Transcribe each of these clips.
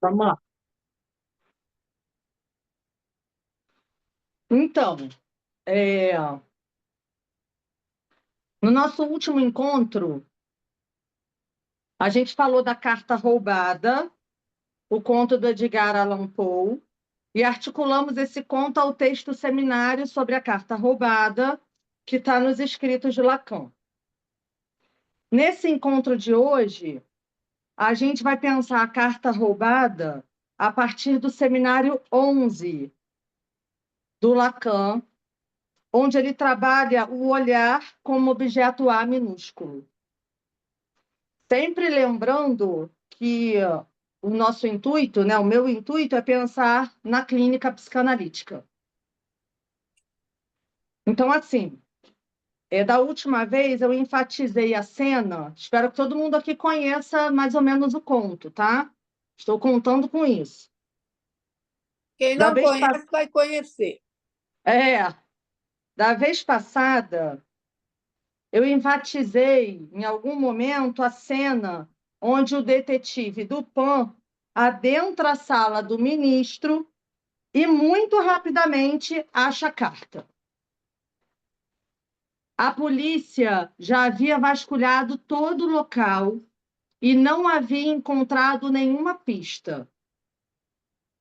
Vamos lá. Então, é, no nosso último encontro, a gente falou da carta roubada, o conto do Edgar Allan Poe, e articulamos esse conto ao texto seminário sobre a carta roubada, que está nos escritos de Lacan. Nesse encontro de hoje, a gente vai pensar a carta roubada a partir do seminário 11 do Lacan, onde ele trabalha o olhar como objeto A minúsculo. Sempre lembrando que o nosso intuito, né, o meu intuito é pensar na clínica psicanalítica. Então, assim, da última vez eu enfatizei a cena, espero que todo mundo aqui conheça mais ou menos o conto, tá? Estou contando com isso. Quem Da não vez, conhece vai conhecer. é, da vez passada, eu enfatizei em algum momento a cena onde o detetive Dupin adentra a sala do ministro e muito rapidamente acha a carta. A polícia já havia vasculhado todo o local e não havia encontrado nenhuma pista.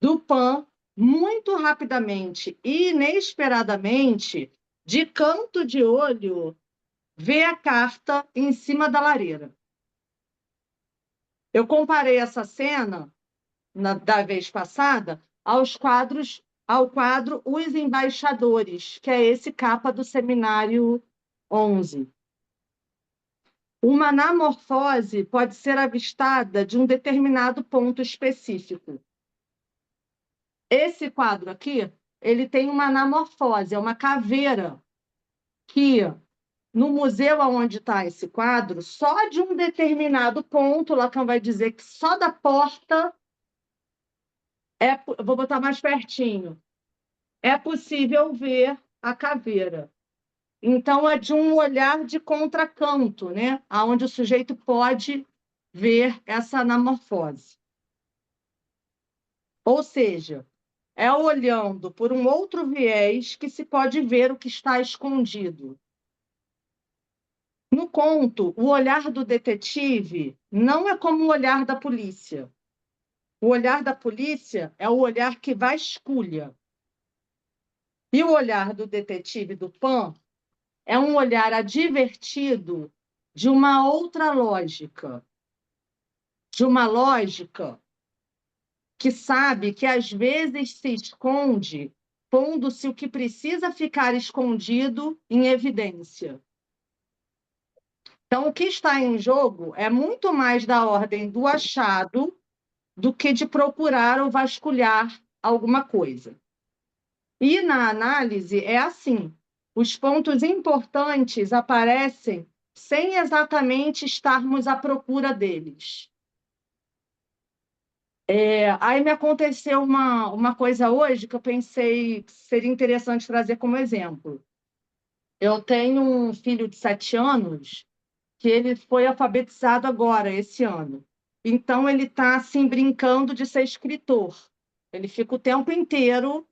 Dupin, muito rapidamente e inesperadamente, de canto de olho, vê a carta em cima da lareira. Eu comparei essa cena, da vez passada, ao quadro Os Embaixadores, que é esse capa do seminário 11. Uma anamorfose pode ser avistada de um determinado ponto específico. Esse quadro aqui, ele tem uma anamorfose, é uma caveira que, no museu onde está esse quadro, só de um determinado ponto, Lacan vai dizer que só da porta, vou botar mais pertinho, é possível ver a caveira. Então, é de um olhar de contracanto, né? Onde o sujeito pode ver essa anamorfose. Ou seja, é olhando por um outro viés que se pode ver o que está escondido. No conto, o olhar do detetive não é como o olhar da polícia. O olhar da polícia é o olhar que vasculha. E o olhar do detetive Dupin é um olhar advertido de uma outra lógica, de uma lógica que sabe que às vezes se esconde, pondo-se o que precisa ficar escondido em evidência. Então, o que está em jogo é muito mais da ordem do achado do que de procurar ou vasculhar alguma coisa. E na análise é assim: os pontos importantes aparecem sem exatamente estarmos à procura deles. Aí me aconteceu uma coisa hoje que eu pensei que seria interessante trazer como exemplo. Eu tenho um filho de 7 anos que ele foi alfabetizado agora, esse ano. Então, ele está assim, brincando de ser escritor. Ele fica o tempo inteiro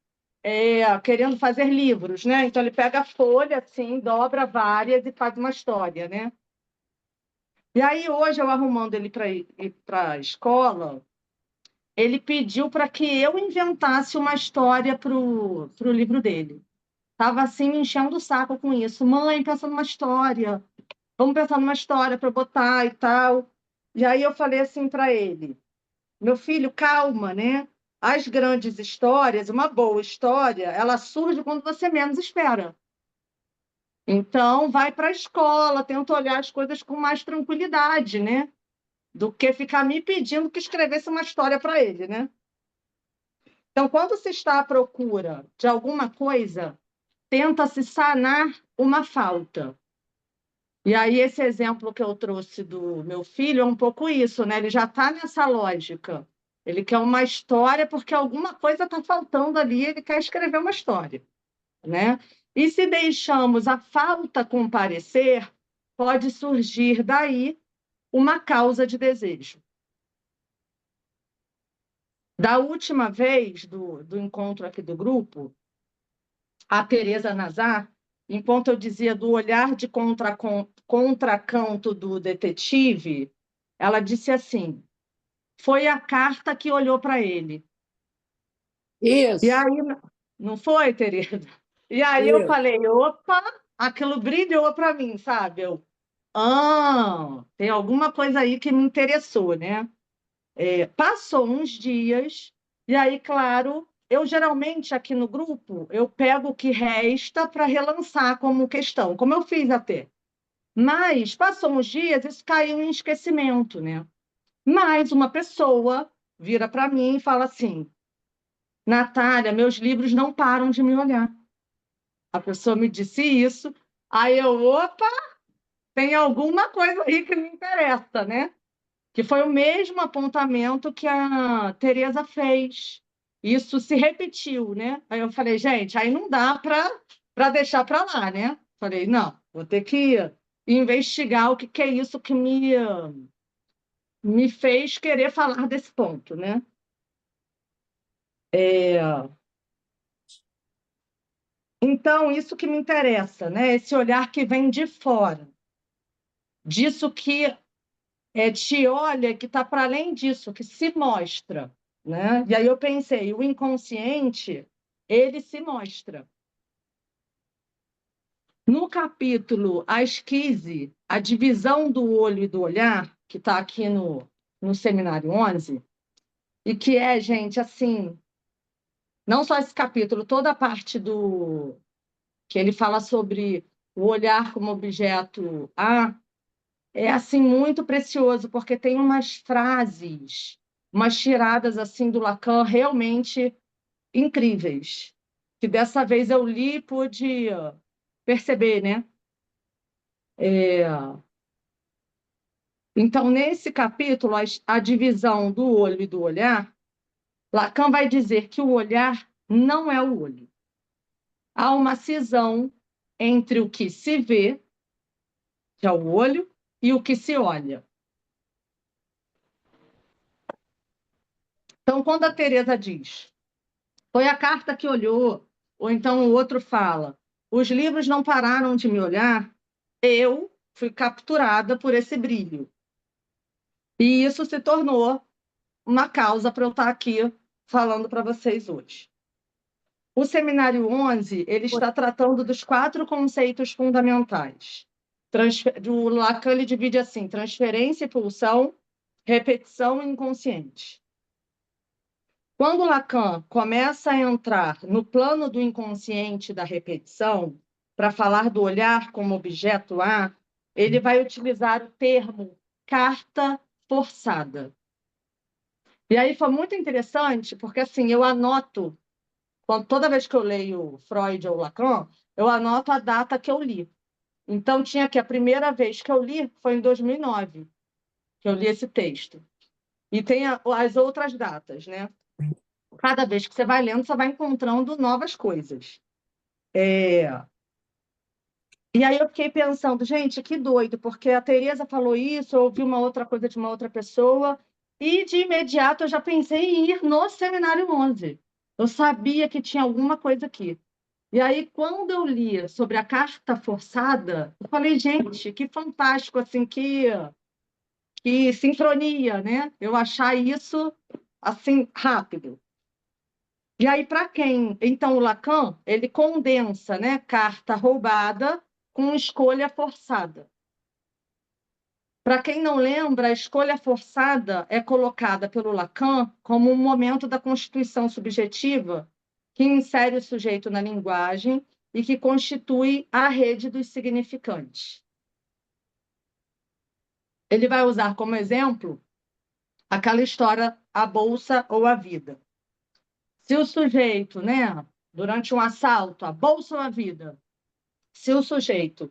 querendo fazer livros, né? Então, ele pega a folha, assim, dobra várias e faz uma história, né? E aí, hoje, eu arrumando ele para ir para a escola, ele pediu para que eu inventasse uma história para o livro dele. Estava assim, me enchendo o saco com isso. Mãe, pensa numa história. Vamos pensar numa história para botar e tal. E aí eu falei assim para ele: meu filho, calma, né? As grandes histórias, uma boa história, ela surge quando você menos espera. Então, vai para a escola, tenta olhar as coisas com mais tranquilidade, né? Do que ficar me pedindo que escrevesse uma história para ele, né? Então, quando se está à procura de alguma coisa, tenta-se sanar uma falta. E aí, esse exemplo que eu trouxe do meu filho é um pouco isso, né? Ele já está nessa lógica. Ele quer uma história porque alguma coisa está faltando ali, ele quer escrever uma história, né? E se deixamos a falta comparecer, pode surgir daí uma causa de desejo. Da última vez do encontro aqui do grupo, a Teresa Nazar, enquanto eu dizia do olhar de contracanto do detetive, ela disse assim: foi a carta que olhou para ele. E Isso, aí, não foi, Teresa? E aí eu isso. falei: opa, aquilo brilhou para mim, sabe? Tem alguma coisa aí que me interessou, né? Passou uns dias, e aí, claro, eu geralmente aqui no grupo, eu pego o que resta para relançar como questão, como eu fiz até. Mas passou uns dias, isso caiu em esquecimento, né? Mas uma pessoa vira para mim e fala assim: Natália, meus livros não param de me olhar. A pessoa me disse isso, aí opa, tem alguma coisa aí que me interessa, né? Que foi o mesmo apontamento que a Teresa fez. Isso se repetiu, né? Aí eu falei, gente, aí não dá para deixar para lá, né? Falei, não, vou ter que investigar o que é isso que me fez querer falar desse ponto, né? Então, isso que me interessa, né? Esse olhar que vem de fora, disso que te olha, que está para além disso, que se mostra, né? E aí eu pensei, o inconsciente, ele se mostra. No capítulo A Esquise, a divisão do olho e do olhar, que está aqui no Seminário 11, e que é, gente, assim, não só esse capítulo, toda a parte do que ele fala sobre o olhar como objeto é assim muito precioso, porque tem umas frases, umas tiradas assim do Lacan realmente incríveis, que dessa vez eu li e pude perceber, né? Então, nesse capítulo, a divisão do olho e do olhar, Lacan vai dizer que o olhar não é o olho. Há uma cisão entre o que se vê, que é o olho, e o que se olha. Então, quando a Teresa diz, foi a carta que olhou, ou então o outro fala, os livros não pararam de me olhar, eu fui capturada por esse brilho. E isso se tornou uma causa para eu estar aqui falando para vocês hoje. O Seminário 11, ele está tratando dos 4 conceitos fundamentais. O Lacan ele divide assim, transferência e pulsão, repetição e inconsciente. Quando Lacan começa a entrar no plano do inconsciente da repetição, para falar do olhar como objeto A, ele vai utilizar o termo carta forçada. E aí foi muito interessante, porque assim, eu anoto, toda vez que eu leio Freud ou Lacan, eu anoto a data que eu li. Então, tinha que a primeira vez que eu li foi em 2009, que eu li esse texto. E tem as outras datas, né? Cada vez que você vai lendo, você vai encontrando novas coisas. E aí eu fiquei pensando, gente, que doido, porque a Teresa falou isso, eu ouvi uma outra coisa de uma outra pessoa, e de imediato eu já pensei em ir no Seminário 11. Eu sabia que tinha alguma coisa aqui. E aí, quando eu li sobre a carta forçada, eu falei, gente, que fantástico, assim, que sincronia, né? Eu achar isso, assim, rápido. E aí, para quem? Então, o Lacan, ele condensa, né, carta roubada com escolha forçada. Para quem não lembra, a escolha forçada é colocada pelo Lacan como um momento da constituição subjetiva que insere o sujeito na linguagem e que constitui a rede dos significantes. Ele vai usar como exemplo aquela história, a bolsa ou a vida. Se o sujeito, né, durante um assalto, a bolsa ou a vida, se o sujeito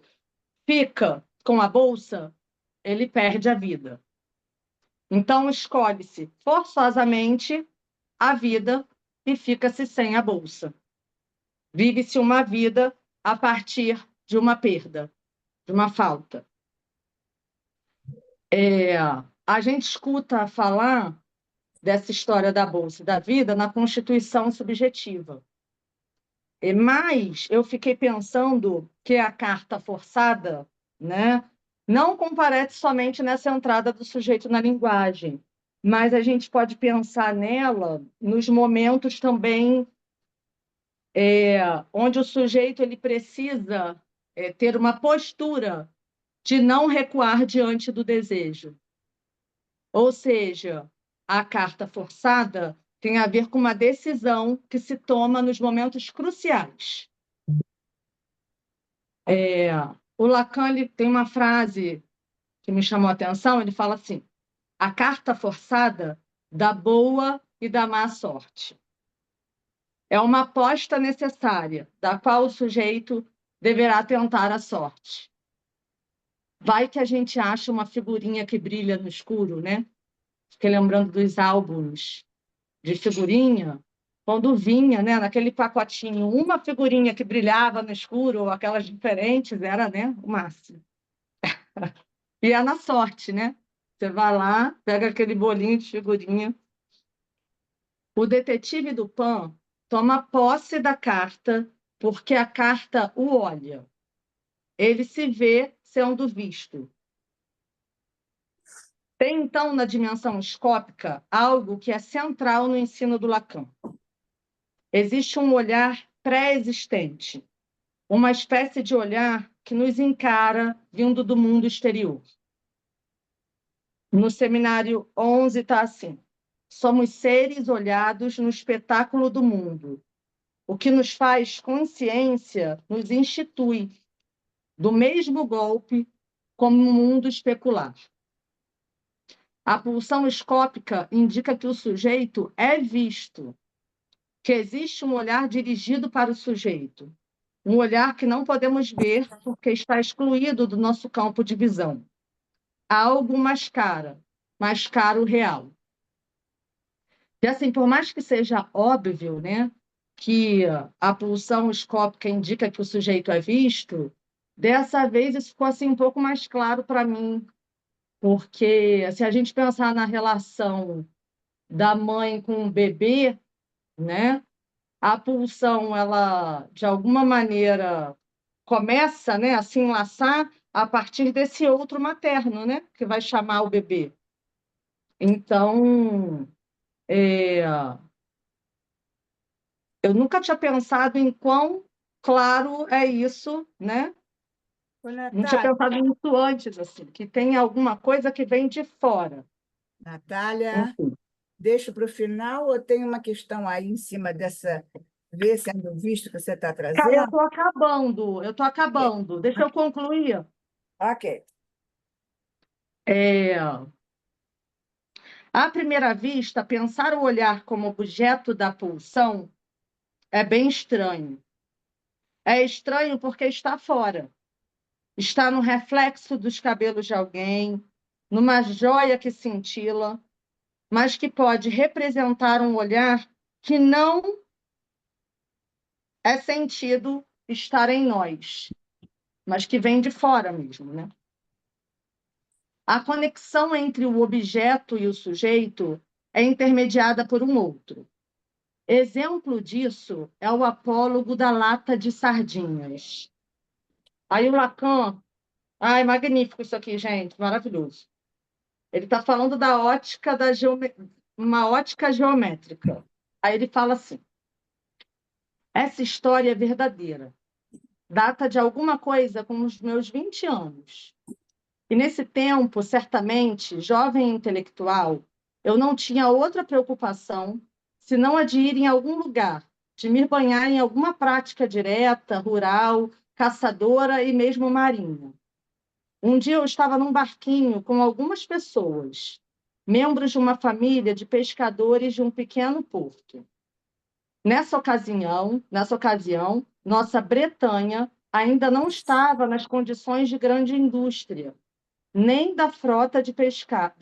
fica com a bolsa, ele perde a vida. Então, escolhe-se forçosamente a vida e fica-se sem a bolsa. Vive-se uma vida a partir de uma perda, de uma falta. A gente escuta falar dessa história da Bolsa e da vida na constituição subjetiva. Mas eu fiquei pensando que a carta forçada, né, não comparece somente nessa entrada do sujeito na linguagem, mas a gente pode pensar nela nos momentos também onde o sujeito ele precisa ter uma postura de não recuar diante do desejo. Ou seja, a carta forçada tem a ver com uma decisão que se toma nos momentos cruciais. O Lacan ele tem uma frase que me chamou a atenção, ele fala assim, a carta forçada da boa e da má sorte. É uma aposta necessária, da qual o sujeito deverá tentar a sorte. Vai que a gente acha uma figurinha que brilha no escuro, né? Fiquei lembrando dos álbuns de figurinha, quando vinha, né, naquele pacotinho, uma figurinha que brilhava no escuro, ou aquelas diferentes, era, né, o máximo. E é na sorte, né? Você vai lá, pega aquele bolinho de figurinha. O detetive do Pan toma posse da carta porque a carta o olha. Ele se vê sendo visto. Tem, então, na dimensão escópica, algo que é central no ensino do Lacan. Existe um olhar pré-existente, uma espécie de olhar que nos encara vindo do mundo exterior. No seminário 11 está assim, somos seres olhados no espetáculo do mundo. O que nos faz consciência nos institui, do mesmo golpe, como um mundo especular. A pulsão escópica indica que o sujeito é visto, que existe um olhar dirigido para o sujeito, um olhar que não podemos ver porque está excluído do nosso campo de visão. Algo mais caro real. E assim, por mais que seja óbvio, né, que a pulsão escópica indica que o sujeito é visto, dessa vez isso ficou assim um pouco mais claro para mim, porque se a gente pensar na relação da mãe com o bebê, né, a pulsão ela de alguma maneira começa, né, a se enlaçar a partir desse outro materno, né, que vai chamar o bebê. Então, eu nunca tinha pensado em quão claro é isso, né? Ô, Não tinha Natália, pensado nisso antes, assim, que tem alguma coisa que vem de fora. Natália, Enfim. deixo para o final ou tem uma questão aí em cima dessa ver sendo visto que você está Cara, trazendo? eu estou acabando. Deixa eu concluir. Ok. À primeira vista, pensar o olhar como objeto da pulsão é bem estranho. É estranho porque está fora. Está no reflexo dos cabelos de alguém, numa joia que cintila, mas que pode representar um olhar que não é sentido estar em nós, mas que vem de fora mesmo, né? A conexão entre o objeto e o sujeito é intermediada por um outro. Exemplo disso é o apólogo da lata de sardinhas. Aí o Lacan, ai, magnífico isso aqui, gente, maravilhoso. Ele está falando da ótica uma ótica geométrica. Aí ele fala assim: essa história é verdadeira. Data de alguma coisa com os meus 20 anos. E nesse tempo, certamente, jovem intelectual, eu não tinha outra preocupação senão a de ir em algum lugar, de me banhar em alguma prática direta, rural, caçadora e mesmo marinha. Um dia eu estava num barquinho com algumas pessoas, membros de uma família de pescadores de um pequeno porto. Nessa ocasião, nossa Bretanha ainda não estava nas condições de grande indústria, nem da frota de pesca.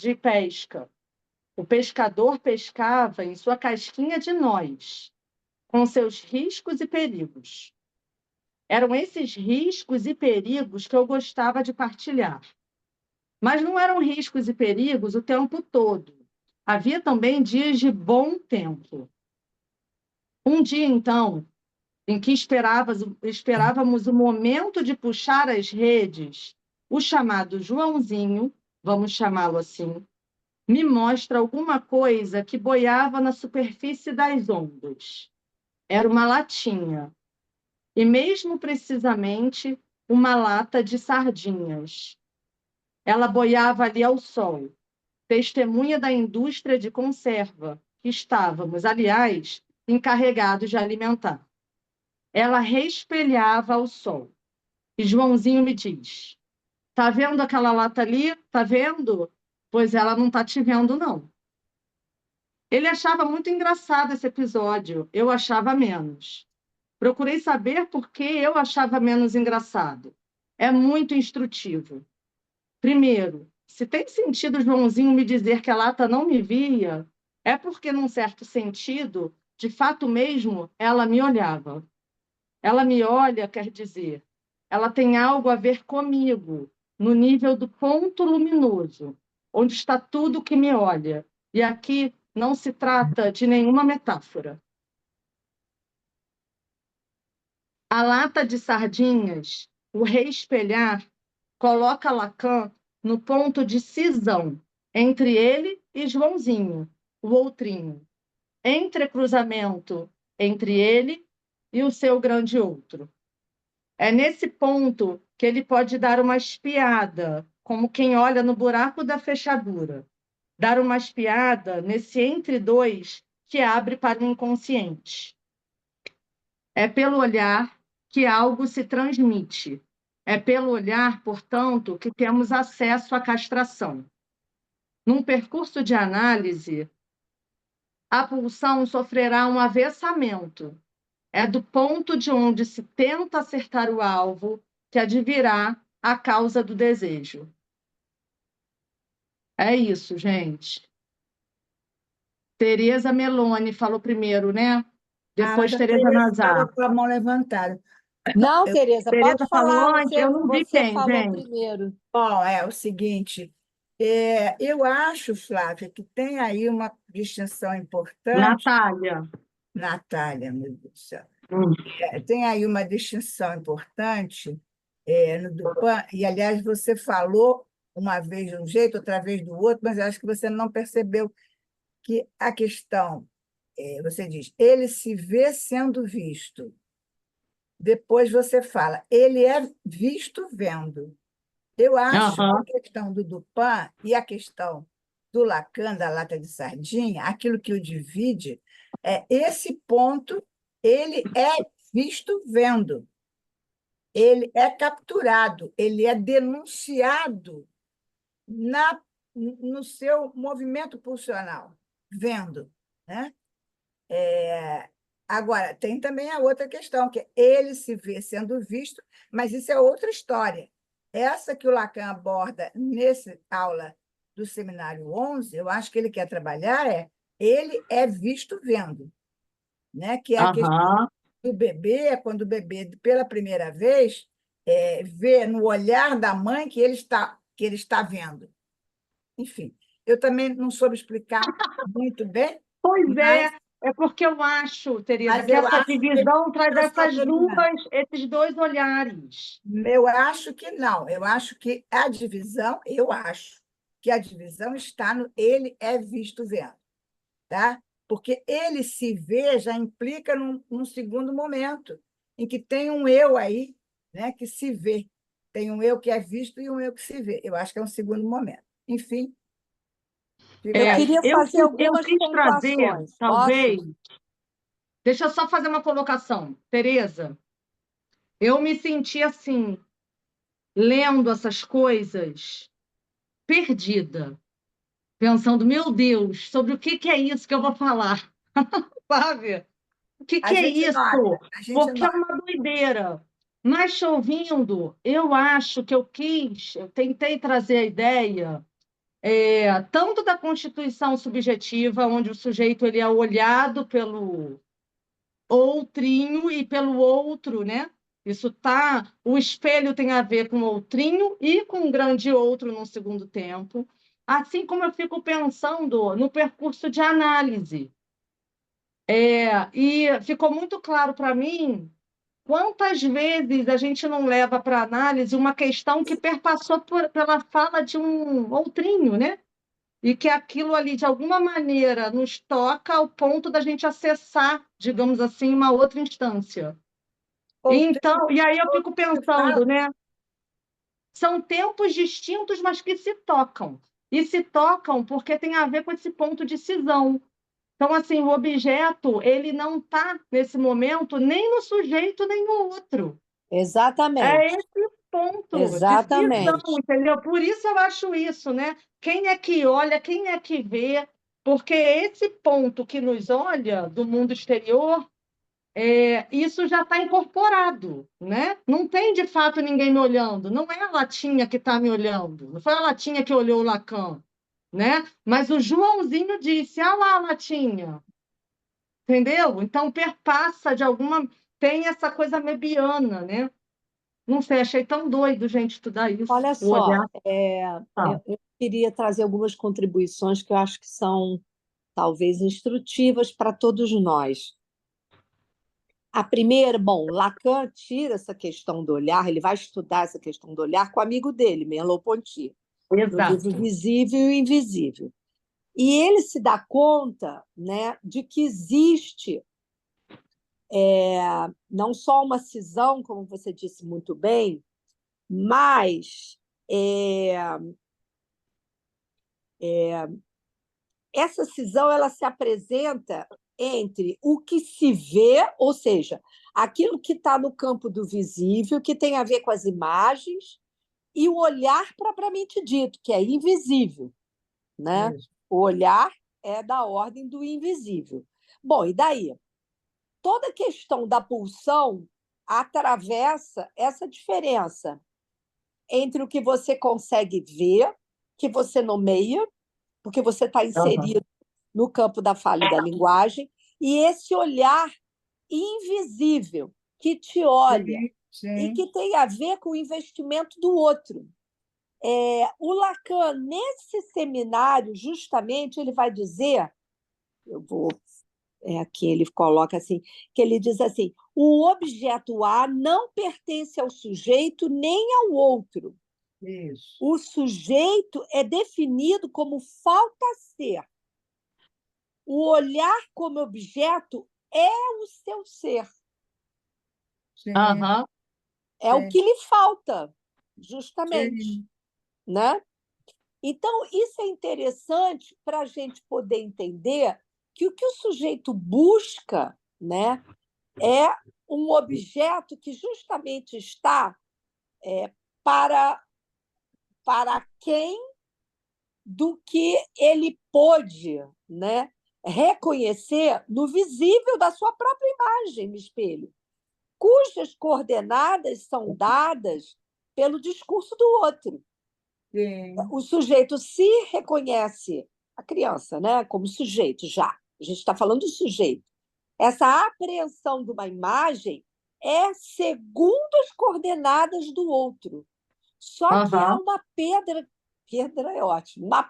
O pescador pescava em sua casquinha de nós, com seus riscos e perigos. Eram esses riscos e perigos que eu gostava de partilhar. Mas não eram riscos e perigos o tempo todo. Havia também dias de bom tempo. Um dia, então, em que esperávamos o momento de puxar as redes, o chamado Joãozinho, vamos chamá-lo assim, me mostra alguma coisa que boiava na superfície das ondas. Era uma latinha, e mesmo precisamente uma lata de sardinhas. Ela boiava ali ao sol, testemunha da indústria de conserva, que estávamos, aliás, encarregados de alimentar. Ela respelhava ao sol. E Joãozinho me diz: tá vendo aquela lata ali? Tá vendo? Pois ela não tá te vendo, não. Ele achava muito engraçado esse episódio, eu achava menos. Procurei saber por que eu achava menos engraçado. É muito instrutivo. Primeiro, se tem sentido Joãozinho me dizer que a lata não me via, é porque, num certo sentido, de fato mesmo, ela me olhava. Ela me olha, quer dizer, ela tem algo a ver comigo, no nível do ponto luminoso, onde está tudo que me olha. E aqui não se trata de nenhuma metáfora. A lata de sardinhas, o reespelhar, coloca Lacan no ponto de cisão entre ele e Joãozinho, o outrinho, entrecruzamento entre ele e o seu grande outro. É nesse ponto que ele pode dar uma espiada, como quem olha no buraco da fechadura, dar uma espiada nesse entre dois que abre para o inconsciente. É pelo olhar que algo se transmite. É pelo olhar, portanto, que temos acesso à castração. Num percurso de análise, a pulsão sofrerá um avessamento. É do ponto de onde se tenta acertar o alvo que advirá a causa do desejo. É isso, gente. Tereza Meloni falou primeiro, né? Mas Depois a Tereza Tereza estava Nazar. com a mão levantada. Não, Eu, Tereza, pode Tereza falou falar. antes, Você, eu não vi você quem, falou gente. primeiro. bom, é o seguinte, eu acho, Flávia, que tem aí uma distinção importante, Natália. Natália, meu Deus do céu. Hum. Tem aí uma distinção importante no Dupan, e, aliás, você falou uma vez de um jeito, outra vez do outro, mas eu acho que você não percebeu que a questão, você diz, ele se vê sendo visto. Depois você fala, ele é visto vendo. Eu acho que Aham. a questão do Dupan e a questão do Lacan, da lata de sardinha, aquilo que o divide, é esse ponto, ele é visto vendo, ele é capturado, ele é denunciado no seu movimento pulsional, vendo, né? Agora, tem também a outra questão, que ele se vê sendo visto, mas isso é outra história. Essa que o Lacan aborda nessa aula do Seminário 11, eu acho que ele quer trabalhar ele é visto vendo, né? Que é a questão Aham. do bebê, quando o bebê, pela primeira vez, vê no olhar da mãe que ele está vendo. Enfim, eu também não soube explicar muito bem, Pois mas, é porque eu acho, Tereza, mas que eu essa acho que divisão traz eu só terminando. esses dois olhares. Eu acho que não. Eu acho que a divisão está no ele é visto vendo, tá? Porque ele se vê já implica num segundo momento, em que tem um eu aí, né, que se vê. Tem um eu que é visto e um eu que se vê. Eu acho que é um segundo momento. Enfim, fica Eu aí. queria fazer Eu algumas quis trazer, pontuações. talvez. Posso? Deixa eu só fazer uma colocação. Tereza, eu me senti assim, lendo essas coisas, perdida, pensando, meu Deus, sobre o que é isso que eu vou falar, sabe? O A que é gente isso? nota, a gente Porque é nota. uma doideira. Mas te ouvindo, eu acho que eu tentei trazer a ideia tanto da constituição subjetiva, onde o sujeito ele é olhado pelo outrinho e pelo outro, né? Isso o espelho tem a ver com o outrinho e com o grande outro no segundo tempo. assim como eu fico pensando no percurso de análise. E ficou muito claro para mim quantas vezes a gente não leva para análise uma questão que perpassou pela fala de um outrinho, né? E que aquilo ali, de alguma maneira, nos toca ao ponto da gente acessar, digamos assim, uma outra instância. Então, e aí eu fico pensando, né? São tempos distintos, mas que se tocam. E se tocam porque tem a ver com esse ponto de cisão. Então, assim, o objeto, ele não está, nesse momento, nem no sujeito, nem no outro. É Exatamente, esse ponto de cisão, exatamente. entendeu? Por isso eu acho isso, né? Quem é que olha, quem é que vê, porque esse ponto que nos olha do mundo exterior, isso já está incorporado, né? Não tem de fato ninguém me olhando, não é a latinha que está me olhando, não foi a latinha que olhou o Lacan, né? Mas o Joãozinho disse: ah lá, a latinha, entendeu? Então perpassa de alguma. Tem essa coisa mebiana, né? Não sei, achei tão doido, gente, estudar isso, Olha o só, olhar. Ah, eu queria trazer algumas contribuições que eu acho que são talvez instrutivas para todos nós. A primeira, bom, Lacan tira essa questão do olhar, ele vai estudar essa questão do olhar com o amigo dele, Merleau-Ponty, no livro exato. Visível e Invisível. E ele se dá conta, né, de que existe não só uma cisão, como você disse muito bem, mas é, essa cisão ela se apresenta entre o que se vê, ou seja, aquilo que está no campo do visível, que tem a ver com as imagens, e o olhar propriamente dito, que é invisível, né? Isso. O olhar é da ordem do invisível. Bom, e daí? Toda a questão da pulsão atravessa essa diferença entre o que você consegue ver, que você nomeia, porque você está Aham. inserido no campo da fala e da linguagem, e esse olhar invisível que te olha Sim, e sim. que tem a ver com o investimento do outro. O Lacan, nesse seminário, justamente, ele vai dizer, eu vou, aqui ele coloca assim, que ele diz assim, o objeto A não pertence ao sujeito nem ao outro. Isso. O sujeito é definido como falta ser. O olhar como objeto é o seu ser. Sim, Aham. É o sim, que lhe falta, justamente, sim. né? Então, isso é interessante para a gente poder entender que o sujeito busca, né, é um objeto que justamente está para, para quem do que ele pôde, né, reconhecer no visível da sua própria imagem no espelho, cujas coordenadas são dadas pelo discurso do outro. Sim. O sujeito se reconhece, a criança, né, como sujeito já. A gente está falando do sujeito. Essa apreensão de uma imagem é segundo as coordenadas do outro. Só que há Aham. uma pedra, pedra é ótimo, uma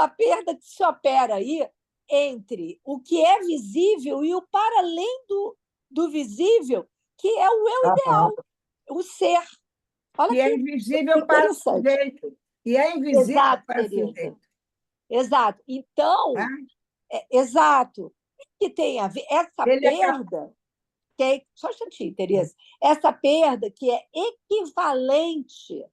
perda que se opera aí entre o que é visível e o para além do visível, que é o eu Aham. ideal, o ser. Olha Que é que invisível para o interessante. sujeito. E é invisível Exato, para o Tereza. sujeito. Exato. Então, Né? exato. O que tem a ver? Essa Ele é capaz. perda, que é, só um instantinho, Tereza, essa perda que é equivalente,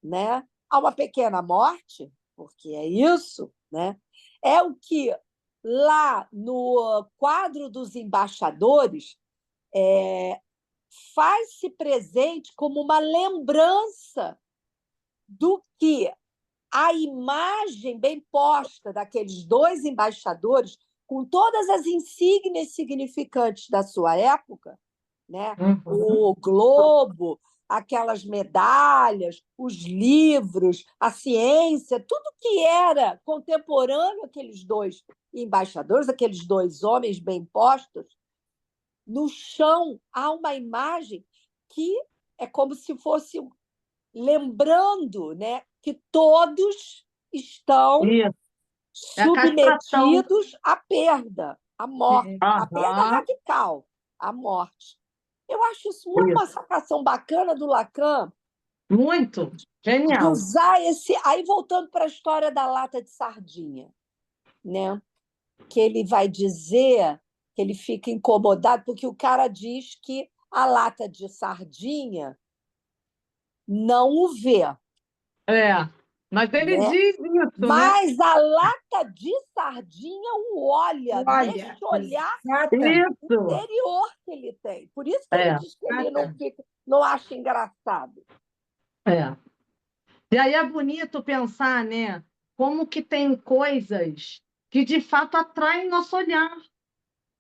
né, a uma pequena morte, porque é isso, né, é o que lá no quadro dos embaixadores faz-se presente como uma lembrança do que a imagem bem posta daqueles dois embaixadores, com todas as insígnias significantes da sua época, né? Uhum. O globo, aquelas medalhas, os livros, a ciência, tudo que era contemporâneo àqueles dois embaixadores, aqueles dois homens bem postos, no chão há uma imagem que é como se fosse lembrando, né, que todos estão Isso, é a castração. submetidos à perda, à morte, à perda Aham, radical, à morte. Eu acho isso muito uma isso. sacação bacana do Lacan, Muito. de Genial. usar esse. Aí, voltando para a história da lata de sardinha, né? Que ele vai dizer que ele fica incomodado, porque o cara diz que a lata de sardinha não o vê, É. Mas ele né? diz isso, né? Mas a lata de sardinha o olha, neste Olha, olhar exatamente. Isso. interior que ele tem. Por isso que ele É, diz que ele não fica, não acha engraçado. é. E aí é bonito pensar, né? Como que tem coisas que de fato atraem nosso olhar,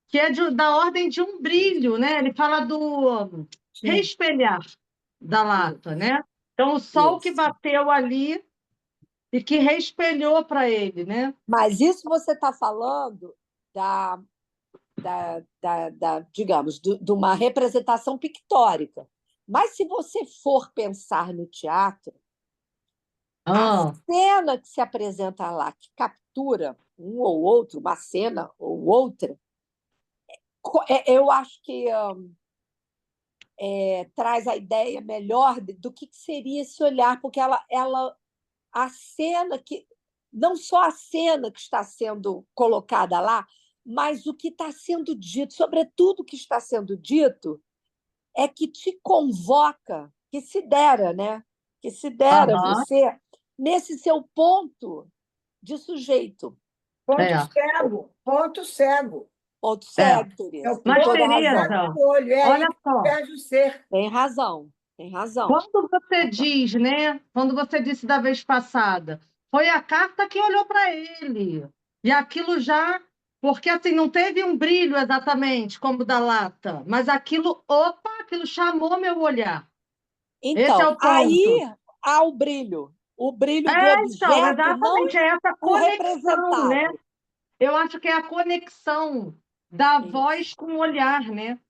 que é da ordem de um brilho, né? Ele fala do Sim, reespelhar da lata, Isso, né? Então, o sol que isso. bateu ali e que reespelhou para ele, né? Mas isso você está falando digamos, de uma representação pictórica. Mas se você for pensar no teatro, a Ah, cena que se apresenta lá, que captura um ou outro, uma cena ou outra, eu acho que traz a ideia melhor do que seria esse olhar, porque a cena que não só a cena que está sendo colocada lá, mas o que está sendo dito, sobretudo o que está sendo dito, é que te convoca, que se dera, né? Que se dera aham, você nesse seu ponto de sujeito. ponto é, cego, ponto cego. Ponto é. cego, É Tereza. o Tem Mas, toda a ponto razão. cego Tereza, do olho, é aí olha que só. perde o ser. Tem razão, tem razão. Quando você diz, né? Quando você disse da vez passada, foi a carta que olhou para ele. E aquilo já. Porque assim, não teve um brilho exatamente como o da lata, mas aquilo, opa, aquilo chamou meu olhar. Esse é Então, o ponto. aí há o brilho do Então, objeto, não exatamente, é essa o conexão, né? representado. Eu acho que é a conexão da voz com o olhar, né?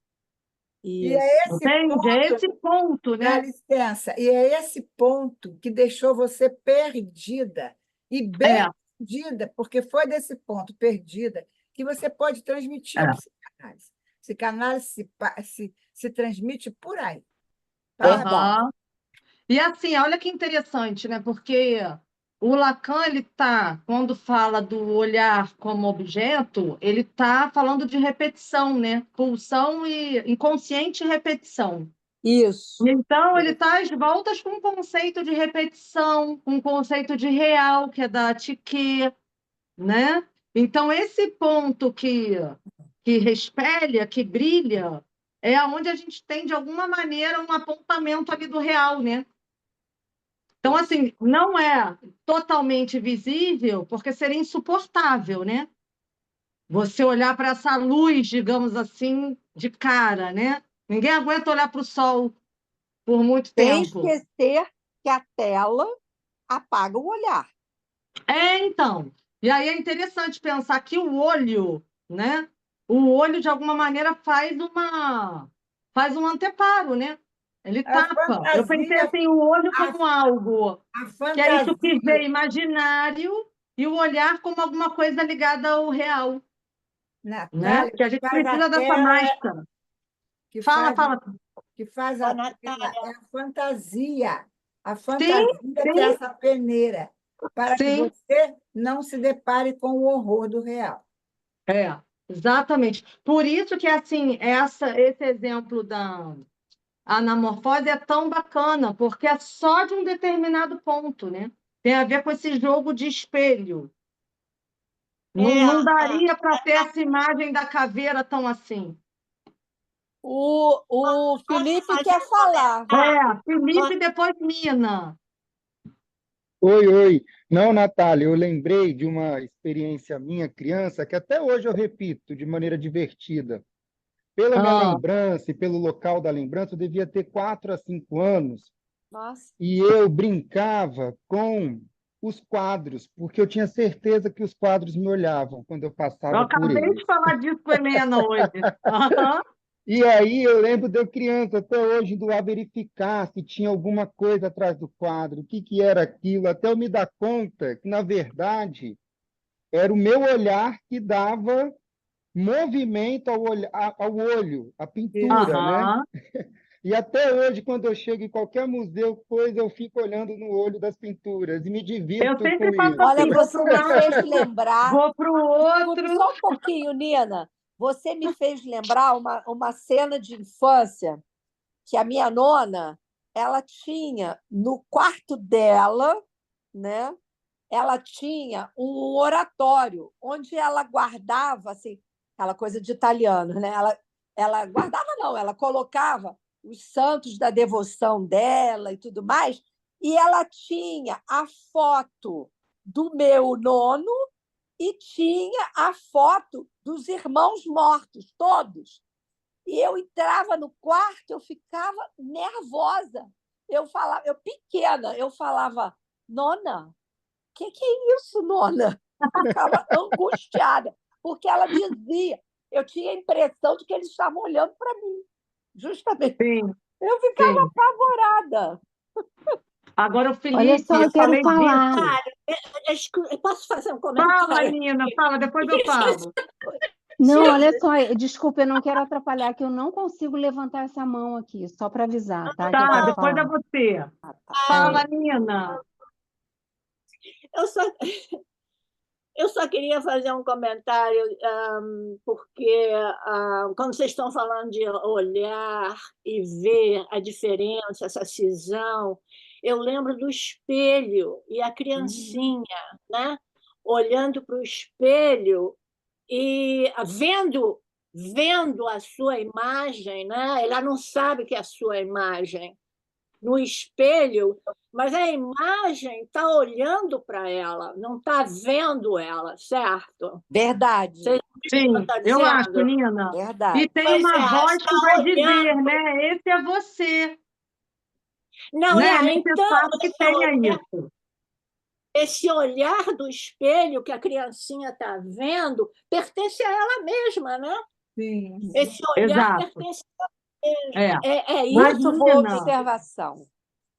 E é Isso. esse Entende? É esse ponto, ponto, dá né? licença, e é esse ponto que deixou você perdida, e É, bem perdida, porque foi desse ponto, perdida, que você pode transmitir a é. psicanálise. Psicanálise se transmite por aí. Parabéns. Verdade. Aham. E assim, olha que interessante, né? Porque o Lacan, ele tá, quando fala do olhar como objeto, ele tá falando de repetição, né? Pulsão e inconsciente repetição. Isso. Então, ele Isso. está às voltas com um conceito de repetição, com um conceito de real, que é da Tique, né? Então, esse ponto que respelha, que brilha, é onde a gente tem, de alguma maneira, um apontamento ali do real, né? Então, Isso. assim, não é totalmente visível, porque seria insuportável, né? Você olhar para essa luz, digamos assim, de cara, né? Ninguém aguenta olhar para o sol por muito Sem tempo. esquecer que a tela apaga o olhar. É, então. E aí é interessante pensar que o olho, né? O olho, de alguma maneira, faz um anteparo, né? Ele A tapa. Eu pensei fantasia, assim, o olho a, como algo a que é isso que fantasia, vê imaginário e o olhar como alguma coisa ligada ao real, né? Natália, Que a que gente faz a precisa dessa tela, máscara. que Fala, faz, fala. que faz Ô, a tela é Natália. a fantasia. A Sim, fantasia que é sim, essa peneira, para que sim. você não se depare com o horror do real. É, exatamente. Por isso que, assim, esse exemplo da anamorfose é tão bacana, porque é só de um determinado ponto, né? Tem a ver com esse jogo de espelho. Não, É, não daria para ter essa imagem da caveira tão assim. o Felipe quer falar. É, Felipe e depois Mina. Oi, oi. Não, Natália, eu lembrei de uma experiência minha, criança, que até hoje eu repito de maneira divertida. Pela minha Ah, lembrança e pelo local da lembrança, eu devia ter 4 a 5 anos Nossa. e eu brincava com os quadros, porque eu tinha certeza que os quadros me olhavam quando eu eu passava por acabei eles. de falar disso com a Helena hoje. Aham. E aí eu lembro de eu criança, até hoje, indo lá verificar se tinha alguma coisa atrás do quadro, o que que era aquilo, até eu me dar conta que, na verdade, era o meu olhar que dava movimento ao olho, à pintura, né? Aham. E até hoje, quando eu chego em qualquer museu, coisa, eu fico olhando no olho das pinturas e me Eu divirto sempre com faço isso. Olha, assim, vou você para um me lado, fez lembrar. vou para o Desculpe, outro. só um pouquinho, Nina. Você me fez lembrar uma cena de infância que a minha nona, ela tinha no quarto dela, né? Ela tinha um oratório onde ela guardava assim, aquela coisa de italiano, né? Ela guardava não, ela colocava os santos da devoção dela e tudo mais, e ela tinha a foto do meu nono e tinha a foto dos irmãos mortos, todos. E eu entrava no quarto, eu ficava nervosa. Eu falava, eu pequena, eu falava, nona, que é isso, nona? Eu ficava angustiada, porque ela dizia, eu tinha a impressão de que eles estavam olhando para mim, justamente. Sim, Eu ficava sim. apavorada. Agora, o Olha Felipe, só, eu eu quero falei falar. disso. Eu posso fazer um Fala, comentário? Nina, fala, depois eu falo. Não, olha Gente, só, desculpa, eu não quero atrapalhar, que eu não consigo levantar essa mão aqui, só para avisar, tá? Que eu Tá, quero não, depois é falar. você. É, Fala, Nina. eu só, eu só queria fazer um comentário, porque quando vocês estão falando de olhar e ver a diferença, essa cisão, eu lembro do espelho e a criancinha, né? Olhando para o espelho e vendo a sua imagem, né? Ela não sabe que é a sua imagem no espelho, mas a imagem está olhando para ela, não está vendo ela, certo? Verdade, Você Sim, está eu acho, dizendo? Nina. E verdade. tem Pois uma é, voz está que vai dizer, olhando. né? Esse é você, Não, né? Nem você então, sabe que tenha isso. esse olhar do espelho que a criancinha está vendo pertence a ela mesma, né? Sim, sim. Esse olhar Exato. pertence É. é Mas, isso Muito boa Nina, observação.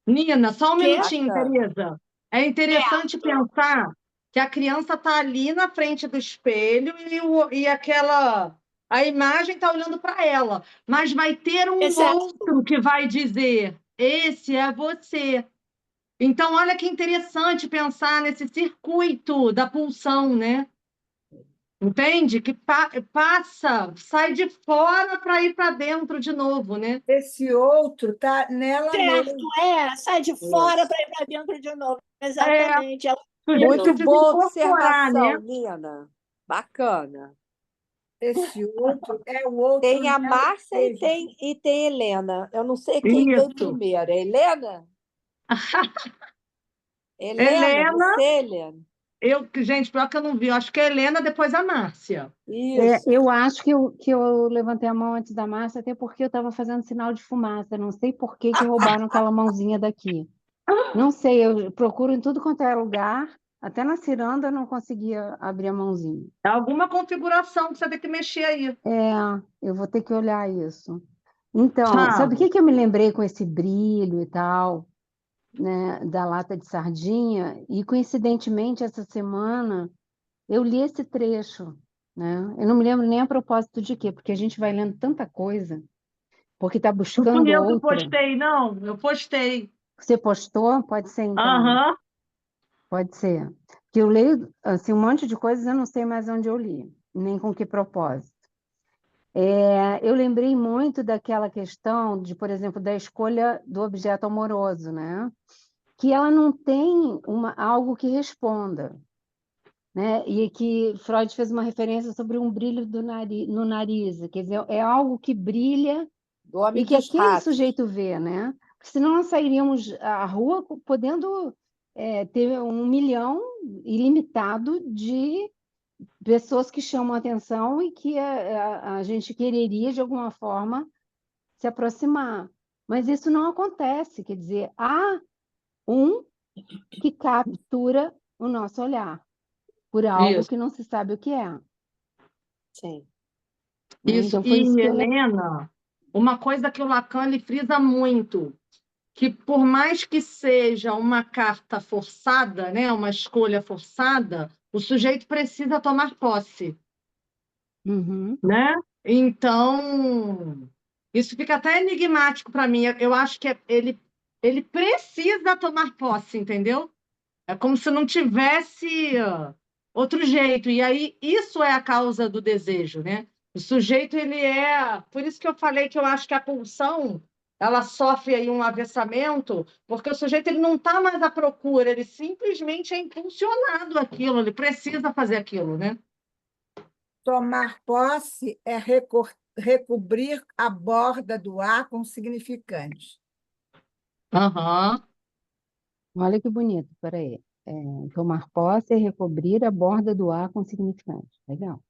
Nina, só um que minutinho, Bacana. Tereza. É interessante certo. pensar que a criança está ali na frente do espelho e a imagem está olhando para ela, mas vai ter um Exato. outro que vai dizer: esse é você. Então, olha que interessante pensar nesse circuito da pulsão, né? Entende? Que passa, sai de fora para ir para dentro de novo, né? Esse outro está nela Certo, mesma. sai de fora Isso. para ir para dentro de novo. É, Exatamente. É o o sujeito Muito espelho. precisa boa incorporar, né? observação, Nina. Bacana. Esse outro é o outro Tem a nela Márcia mesma. e tem Helena. Eu não sei quem veio Isso. primeiro. É Helena? Helena, Helena, você, Helena? gente, pior que eu não vi, eu acho que é a Helena, depois a Márcia. Isso. eu acho que eu levantei a mão antes da Márcia, até porque eu estava fazendo sinal de fumaça. Não sei por que roubaram aquela mãozinha daqui. Não sei, eu procuro em tudo quanto é lugar, até na ciranda eu não conseguia abrir a mãozinha. É alguma configuração que você tem que mexer aí. É, eu vou ter que olhar isso. Então, sabe o Fala. que eu me lembrei com esse brilho e tal, né, da lata de sardinha? E coincidentemente, essa semana, eu li esse trecho, né? Eu não me lembro nem a propósito de quê, porque a gente vai lendo tanta coisa, porque está Não fui buscando eu que outra. postei, não. Eu postei. Você postou? Pode ser, então. Aham. Pode ser. Porque eu leio assim, um monte de coisas, eu não sei mais onde eu li, nem com que propósito. Eu lembrei muito daquela questão de, por exemplo, da escolha do objeto amoroso, né? Que ela não tem algo que responda, né? E que Freud fez uma referência sobre um brilho no nariz, quer dizer, é algo que brilha Do Homem e que dos aquele Ratos. sujeito vê, né? Porque senão nós sairíamos à rua podendo ter 1 milhão ilimitado de pessoas que chamam a atenção e que a gente quereria, de alguma forma, se aproximar. Mas isso não acontece, quer dizer, há um que captura o nosso olhar por algo Isso. que não se sabe o que é. Sim. Né? Isso. Então, foi E isso que eu lembrei. Helena, uma coisa que o Lacan ele frisa muito, que por mais que seja uma carta forçada, né, uma escolha forçada, o sujeito precisa tomar posse, Uhum. né? Então, isso fica até enigmático para mim. Eu acho que ele precisa tomar posse, entendeu? É como se não tivesse outro jeito. E aí, isso é a causa do desejo, né? O sujeito, ele é... Por isso que eu falei que eu acho que a pulsão, ela sofre aí um avessamento, porque o sujeito ele não está mais à procura, ele simplesmente é impulsionado àquilo, ele precisa fazer aquilo, né? Tomar posse é recobrir a borda do ar com significante. Aham. Olha que bonito, peraí. Tomar posse é recobrir a borda do ar com significante. Legal.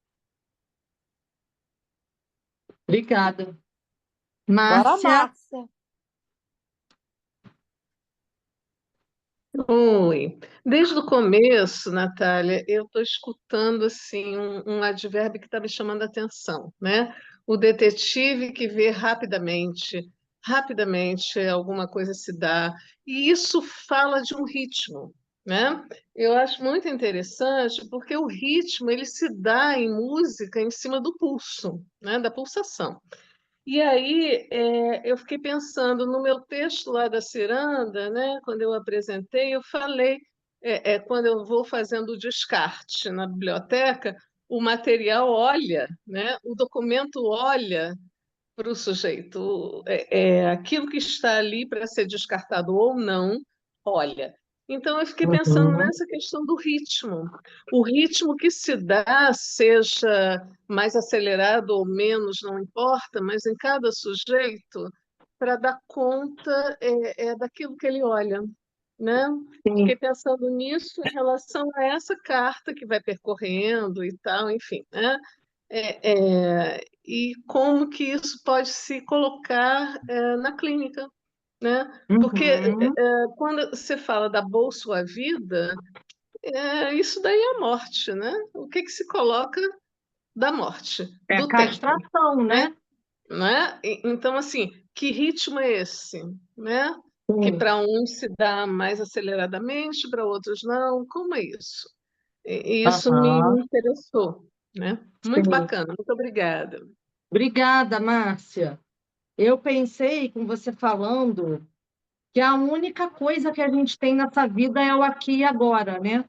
Obrigada. Agora, Márcia, Márcia. Oi. Desde o começo, Natália, eu estou escutando assim um advérbio que está me chamando a atenção, né? O detetive que vê rapidamente alguma coisa se dá, e isso fala de um ritmo, né? Eu acho muito interessante porque o ritmo ele se dá em música em cima do pulso, né? Da pulsação. E aí, eu fiquei pensando no meu texto lá da Ciranda, né? Quando eu apresentei, eu falei, quando eu vou fazendo o descarte na biblioteca, o material olha, né? O documento olha para o sujeito. Aquilo que está ali para ser descartado ou não, olha. Então, eu fiquei pensando uhum, nessa questão do ritmo. O ritmo que se dá, seja mais acelerado ou menos, não importa, mas em cada sujeito, para dar conta daquilo que ele olha, né? sim. Fiquei pensando nisso em relação a essa carta que vai percorrendo e tal, enfim, né? E como que isso pode se colocar na clínica, né? Porque Uhum. quando você fala da bolsa à vida, isso daí é a morte, né? O que que se coloca da morte, É a do tempo, castração, né? né? Não é? Então, assim, que ritmo é esse, né? Que Sim. para uns se dá mais aceleradamente, para outros não. Como é isso? E isso Aham, me interessou, né? Muito sim. bacana, muito obrigada. Obrigada, Márcia. Eu pensei, com você falando, que a única coisa que a gente tem nessa vida é o aqui e agora, né?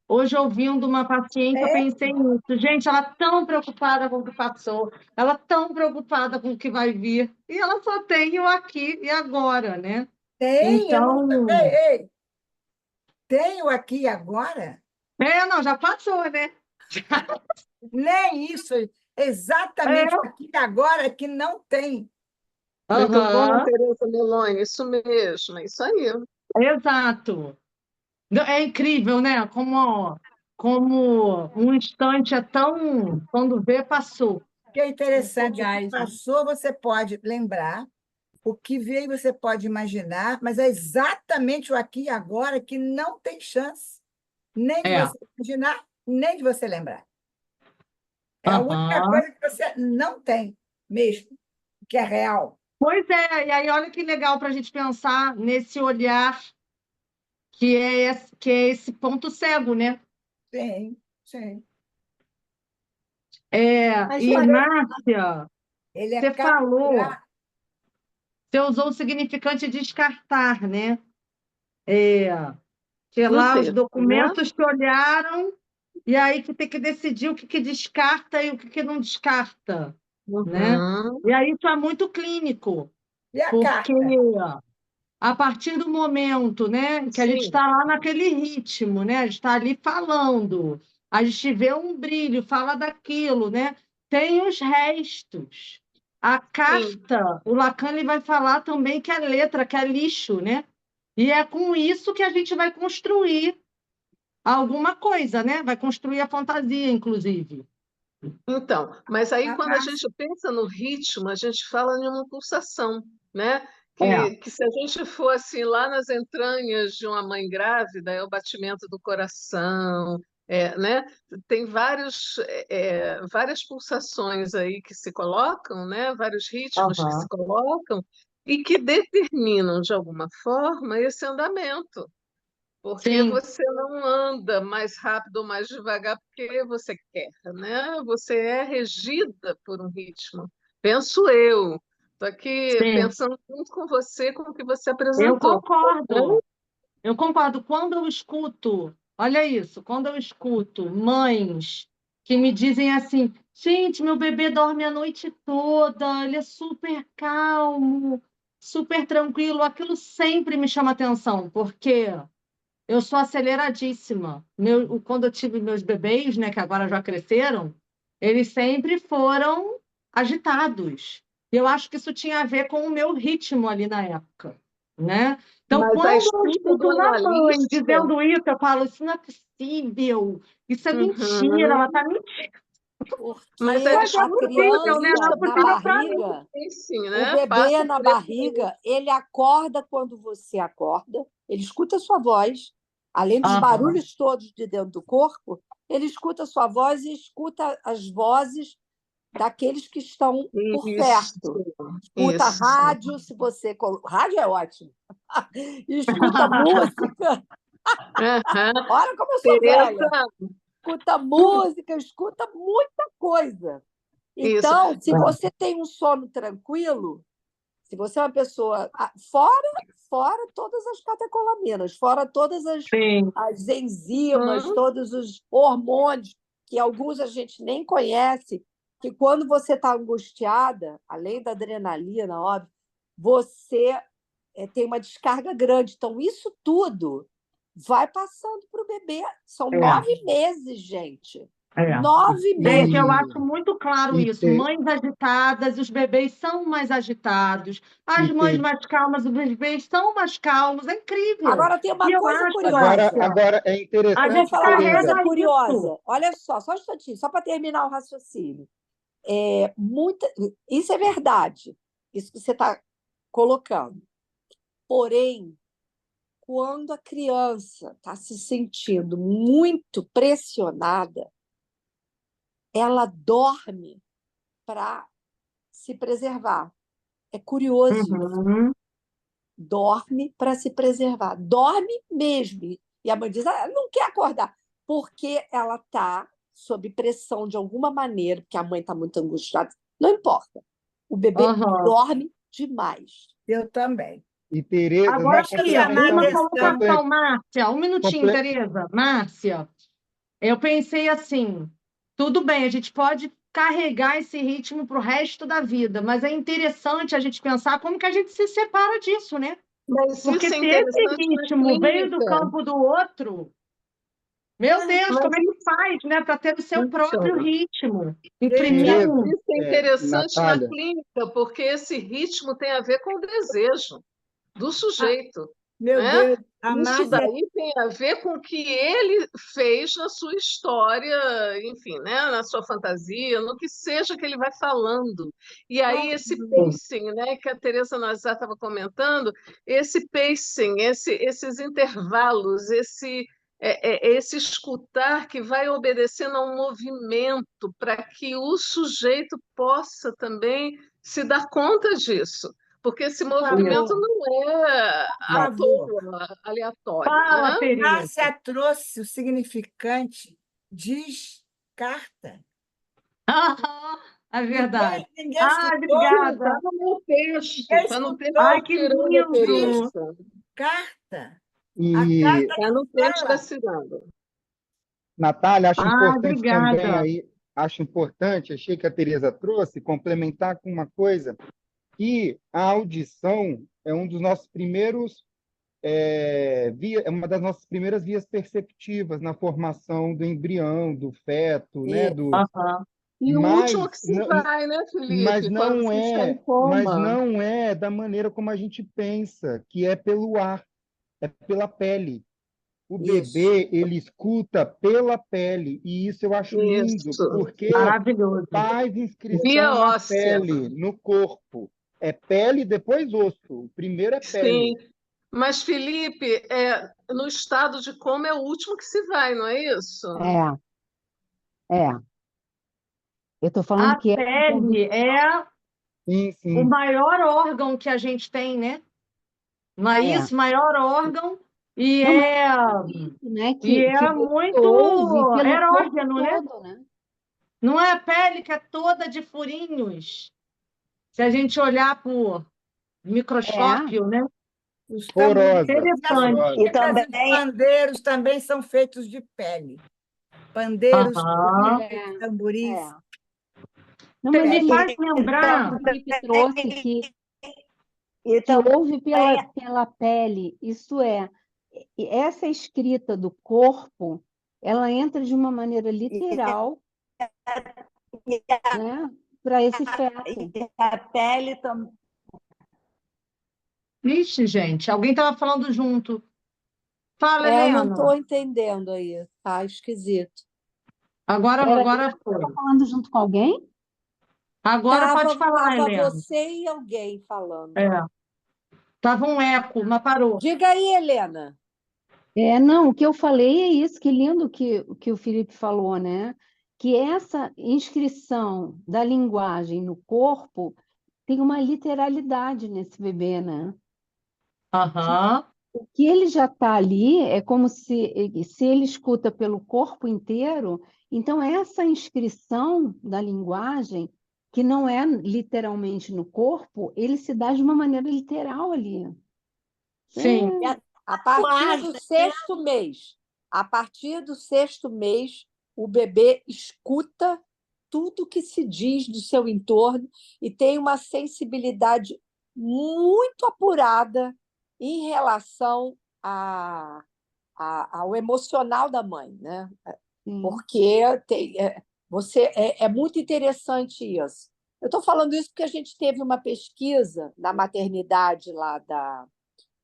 Hoje, ouvindo uma paciente, eu É, pensei nisso. Gente, ela tão preocupada com o que passou, ela tão preocupada com o que vai vir, e ela só tem o aqui e agora, né? tem, eu não. Então, Ei, ei, tenho aqui agora? não, já passou, né? Nem isso, exatamente É, aqui agora que não tem. Muito bom, aham, Tereza Meloni, isso mesmo, é isso aí. exato. É incrível, né? Como um instante é tão. Quando vê, passou. Que é Um interessante, o que fugaz, né? passou você pode lembrar, o que veio você pode imaginar, mas é exatamente o aqui e agora que não tem chance nem de É. você imaginar, nem de você lembrar. É a única Aham. coisa que você não tem mesmo, que é real. Pois é, e aí olha que legal para a gente pensar nesse olhar que é esse ponto cego, né? Sim, sim. Mas E, olha, Márcia, Ele é você falou, capturar. você usou o significante descartar, né? Que No lá os texto, né? documentos que olharam, e aí que tem que decidir o que que descarta e o que que não descarta, né? Uhum. E aí isso é muito clínico, E a porque carta? a partir do momento, né, que a gente Sim, está lá naquele ritmo, né, a gente está ali falando, a gente vê um brilho, fala daquilo, né, tem os restos. A sim. carta, o Lacan ele vai falar também que é letra, que é lixo, né? E é com isso que a gente vai construir alguma coisa, né? Vai construir a fantasia, inclusive. Então, mas aí A quando a Márcia, gente pensa no ritmo, a gente fala em uma pulsação, né? É. Que se a gente for assim lá nas entranhas de uma mãe grávida, é o batimento do coração, né? Tem várias pulsações aí que se colocam, né? Vários ritmos que se Aham. colocam e que determinam, de alguma forma, esse andamento. Porque Sim, você não anda mais rápido ou mais devagar porque você quer, né? Você é regida por um ritmo. Penso eu. Estou aqui sim. pensando junto com você com o que você Eu apresentou. concordo. Eu concordo. Quando eu escuto, olha isso, quando eu escuto mães que me dizem assim, gente, meu bebê dorme a noite toda, ele é super calmo, super tranquilo, aquilo sempre me chama atenção, porque eu sou aceleradíssima. Quando eu tive meus bebês, né, que agora já cresceram, eles sempre foram agitados. Eu acho que isso tinha a ver com o meu ritmo ali na época, né? Então, Mas a quando eu escuta do escuto uma mãe analista. dizendo isso, eu falo, isso não é possível, isso é mentira, ela Uhum. está mentindo. Mas Porque a Mas é a escuta do possível, né? Não criança é analista na possível para mim. barriga, sim, o né? bebê Passa na por esse. barriga, ele acorda quando você acorda, ele escuta a sua voz, além dos Aham. barulhos todos de dentro do corpo, ele escuta a sua voz e escuta as vozes daqueles que estão por Isso, perto. Escuta isso. rádio, se você. Rádio é ótimo. Escuta música. Aham. Olha como eu sou velha. Tereza, Escuta música, escuta muita coisa. isso. Então, se você tem um sono tranquilo, se você é uma pessoa. Fora todas as catecolaminas, fora todas Sim. as enzimas, Hum, todos os hormônios, que alguns a gente nem conhece, que quando você está angustiada, além da adrenalina, óbvio, você tem uma descarga grande. Então, isso tudo vai passando para o bebê. São É, 9 meses, gente. é. 9 meses. Gente, eu E, acho muito claro e, isso. te, Mães agitadas, os bebês são mais agitados. As e mães te, mais calmas, os bebês são mais calmos. É incrível. Agora, tem E uma eu coisa acho, agora, curiosa. Márcia, agora é a Eu vou gente interessante, falar uma carrega coisa Tereza. isso. curiosa. Olha só um instantinho, só para terminar o raciocínio. Isso é verdade, isso que você está colocando. Porém, quando a criança está se sentindo muito pressionada, ela dorme para se preservar. É curioso isso. Uhum. Dorme para se preservar. Dorme mesmo. E a mãe diz: não quer acordar, porque ela está sob pressão de alguma maneira, porque a mãe está muito angustiada. Não importa. O bebê Uhum. dorme demais. Eu também. E Tereza, Agora na Deixa eu aqui, chamar a uma complementação, atenção. colocação, Márcia. Um minutinho, comple- Tereza. Márcia, eu pensei assim, tudo bem, a gente pode carregar esse ritmo para o resto da vida, mas é interessante a gente pensar como que a gente se separa disso, né? mas Porque isso é se esse interessante na ritmo veio do clínica. campo do outro, meu Deus, Mas como é que faz, né, para ter o seu próprio isso, ritmo? Imprimir Tereza, mas um. isso é interessante na Natália, clínica, porque esse ritmo tem a ver com o desejo do ah, sujeito, meu né? Deus, a Isso Márcia, daí tem a ver com o que ele fez na sua história, enfim, né? Na sua fantasia, no que seja que ele vai falando. E aí esse pacing, né, que a Teresa Nazar estava comentando, esse pacing, esses intervalos, esse escutar que vai obedecendo a um movimento para que o sujeito possa também se dar conta disso. Porque esse por movimento favor, não é por à favor. toa, aleatório, Fala, né? Tereza. Márcia trouxe o significante descarta. Aham, é verdade. Ninguém Ah, escutou, Sim, está obrigada. no meu texto, ninguém está no texto Ai, escutou. que tirando a lindo. Teresa. Descarta. A e carta Está que no texto da fala. Ciranda. Natália, acho Ah, importante também obrigada. aí, acho importante, achei que a Tereza trouxe, complementar com uma coisa, que a audição é um dos nossos primeiros é uma das nossas primeiras vias perceptivas na formação do embrião, do feto, né? E Aham. E o último Mas, que se vai, né, mas Felipe? Quando não você está em é, mas coma. não é da maneira como a gente pensa, que é pelo ar, é pela pele. O isso. bebê, ele escuta pela pele, e isso eu acho lindo, Isso. porque Maravilhoso. faz Via inscrição na óssea. pele, no corpo. É pele, depois osso. O primeiro é Sim. pele. Mas, Felipe, no estado de coma é o último que se vai, não é isso? É. Eu estou falando A que é um convite, pele é Sim, o sim. maior órgão que a gente tem, né? Não é é. isso? Maior órgão e Não, mas é, né, e que é você muito ouve pelo corpo erógeno, né? todo, né? Não é a pele que é toda de furinhos. Se a gente olhar por É, microscópio, né? Os tamboris Porosa, e as Interessante. E flautas porosa. e os também, pandeiros também são feitos de pele. Pandeiros, Aham. flautas, é, tamboris, é. Não, Você mas me isso faz e lembrar. que o Felipe trouxe, e que também ouve pela pele, isso é, essa escrita do corpo, ela entra de uma maneira literal, e né, para esse feto. a pele também. Vixe, gente, alguém estava falando junto. Fala, Eu não Helena. estou entendendo aí, tá esquisito. Peraí, Agora você está foi. falando junto com alguém? Agora pode falar, Tava Helena. você e alguém falando. É. Tava um eco, mas parou. Diga aí, Helena. Não, o que eu falei é isso, que lindo que o Felipe falou, né? Que essa inscrição da linguagem no corpo tem uma literalidade nesse bebê, né? Aham. O que ele já está ali é como se ele escuta pelo corpo inteiro, então essa inscrição da linguagem, que não é literalmente no corpo, ele se dá de uma maneira literal ali. Sim. E a A partir do tatuagem, sexto mês, a partir do sexto mês, o bebê escuta tudo que se diz do seu entorno e tem uma sensibilidade muito apurada em relação ao emocional da mãe, né? Sim. Porque é muito interessante isso. Eu estou falando isso porque a gente teve uma pesquisa na maternidade lá da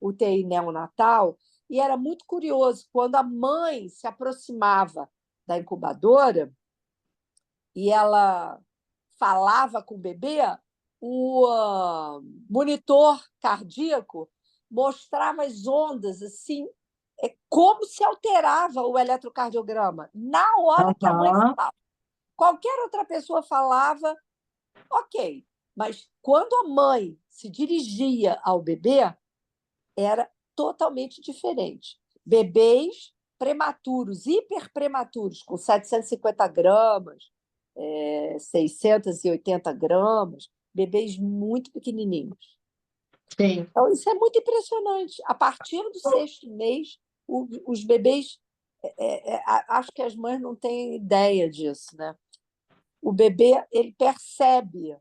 UTI neonatal, e era muito curioso, quando a mãe se aproximava da incubadora e ela falava com o bebê, o monitor cardíaco mostrava as ondas assim, como se alterava o eletrocardiograma na hora que a mãe Aham. falava. Qualquer outra pessoa falava, ok, mas quando a mãe se dirigia ao bebê, era totalmente diferente. Bebês prematuros, hiperprematuros, com 750 gramas, 680 gramas, bebês muito pequenininhos. Sim. Então, isso é muito impressionante. A partir do sexto mês, os bebês, acho que as mães não têm ideia disso, né? O bebê, ele percebe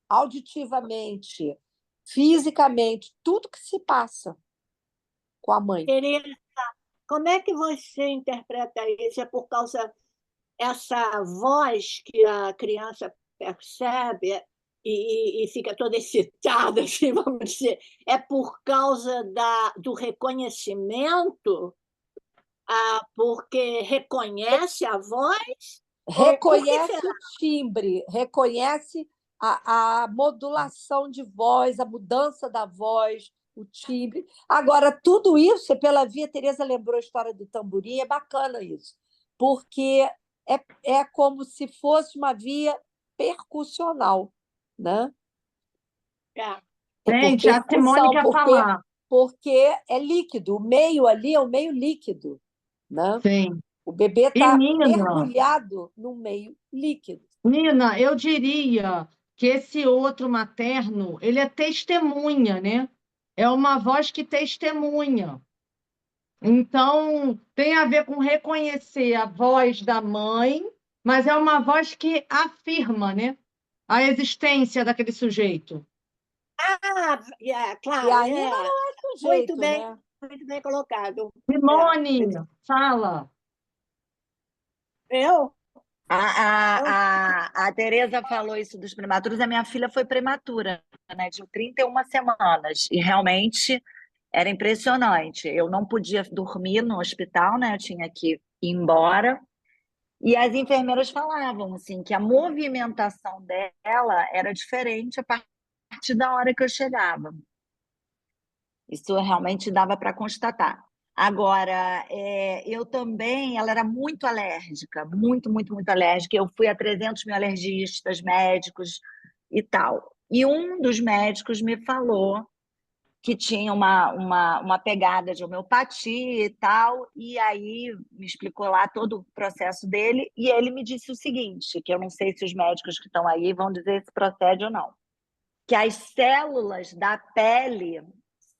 auditivamente, fisicamente, tudo que se passa com a mãe. Tereza, como é que você interpreta isso? É por causa essa voz que a criança percebe e fica toda excitada, assim, vamos dizer, é por causa do reconhecimento, porque reconhece a voz? Ou por que Reconhece será? o timbre, reconhece a modulação de voz, a mudança da voz, o timbre. Agora, tudo isso, pela via, Tereza lembrou a história do tamborim, é bacana isso, porque é como se fosse uma via percussional, né? É. É por Gente, a Simone percussão, quer falar. porque é líquido, o meio ali é o meio líquido, né? Sim. O bebê E está mergulhado no meio líquido. Nina, eu diria que esse outro materno, ele é testemunha, né? É uma voz que testemunha. Então, tem a ver com reconhecer a voz da mãe, mas é uma voz que afirma, né? A existência daquele sujeito. E Claro, ainda não é muito sujeito, né? muito bem colocado. Simone, fala. Eu? A Tereza falou isso dos prematuros. A minha filha foi prematura, né, de 31 semanas. E realmente era impressionante. Eu não podia dormir no hospital, né? Eu tinha que ir embora. E as enfermeiras falavam assim que a movimentação dela era diferente a partir da hora que eu chegava. Isso realmente dava para constatar. Agora, eu também, ela era muito alérgica, muito, muito, muito alérgica. Eu fui a 300 mil alergistas, médicos e tal. E um dos médicos me falou que tinha uma pegada de homeopatia e tal, e aí me explicou lá todo o processo dele, e ele me disse o seguinte, que eu não sei se os médicos que estão aí vão dizer se procede ou não, que as células da pele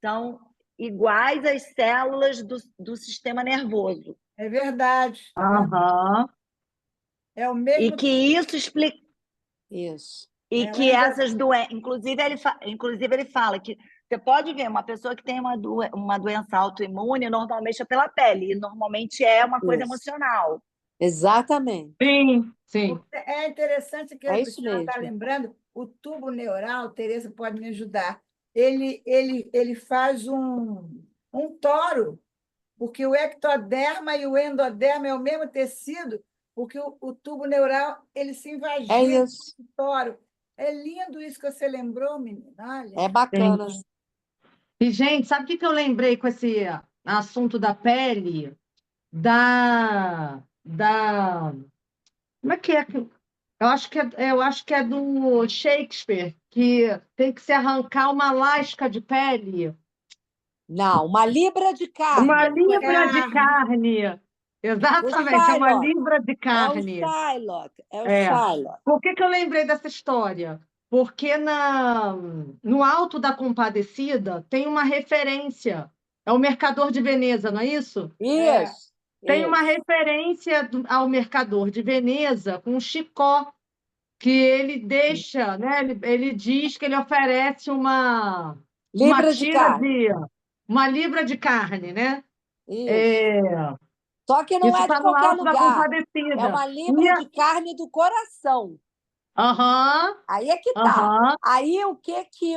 são iguais às células do sistema nervoso. É verdade. Aham. É o E mesmo. que isso explica. Isso. E que essas doenças. Inclusive, ele fala que você pode ver uma pessoa que tem uma doença autoimune, normalmente é pela pele, e normalmente é uma coisa Isso. emocional. Exatamente. Sim, sim. É interessante que É a isso senhora está mesmo. lembrando, o tubo neural, Tereza pode me ajudar, ele faz um toro, porque o ectoderma e o endoderma é o mesmo tecido, porque o tubo neural ele se É invagina isso. no toro. É lindo isso que você lembrou, menina. Olha. É bacana. E, gente, sabe o que eu lembrei com esse assunto da pele? Da... Como é que é? Eu acho que é do Shakespeare, que tem que se arrancar uma lasca de pele, Não, uma libra de uma carne. libra de carne. O Exatamente, é uma Shylock. libra de É o carne. Shylock. É o É. Shylock. Por que eu lembrei dessa história? Porque no Alto da Compadecida tem uma referência. É o Mercador de Veneza, não é isso? Isso. Tem uma Isso. referência ao Mercador de Veneza com o Chicó, que ele deixa, né? Ele diz que ele oferece uma Libra de tira carne. de uma libra de carne, né? Isso. Só que não Isso é de está no qualquer Alto da lugar. É Compadecida. uma libra de carne do coração. Aham, Aí é que tá. aham. Aí o que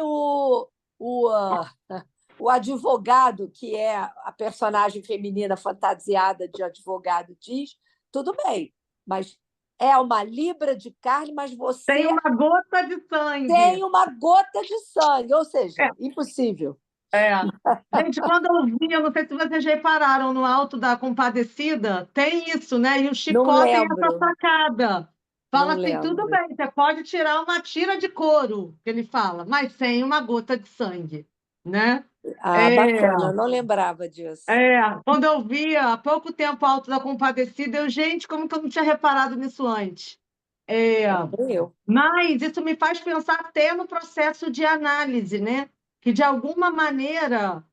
o advogado, que é a personagem feminina fantasiada de advogado, diz, tudo bem, mas é uma libra de carne, mas você Tem uma gota de sangue. tem uma gota de sangue, ou seja, impossível. Gente, quando eu vi, eu não sei se vocês repararam, no Alto da Compadecida, tem isso, né? E o Não Chicó tem essa lembro, sacada. Fala não assim, tudo lembro. bem, você pode tirar uma tira de couro, que ele fala, mas sem uma gota de sangue, né? Ah, bacana, não lembrava disso. Quando eu vi há pouco tempo o Alto da Compadecida, gente, como que eu não tinha reparado nisso antes? Eu. Mas isso me faz pensar até no processo de análise, né? Que de alguma maneira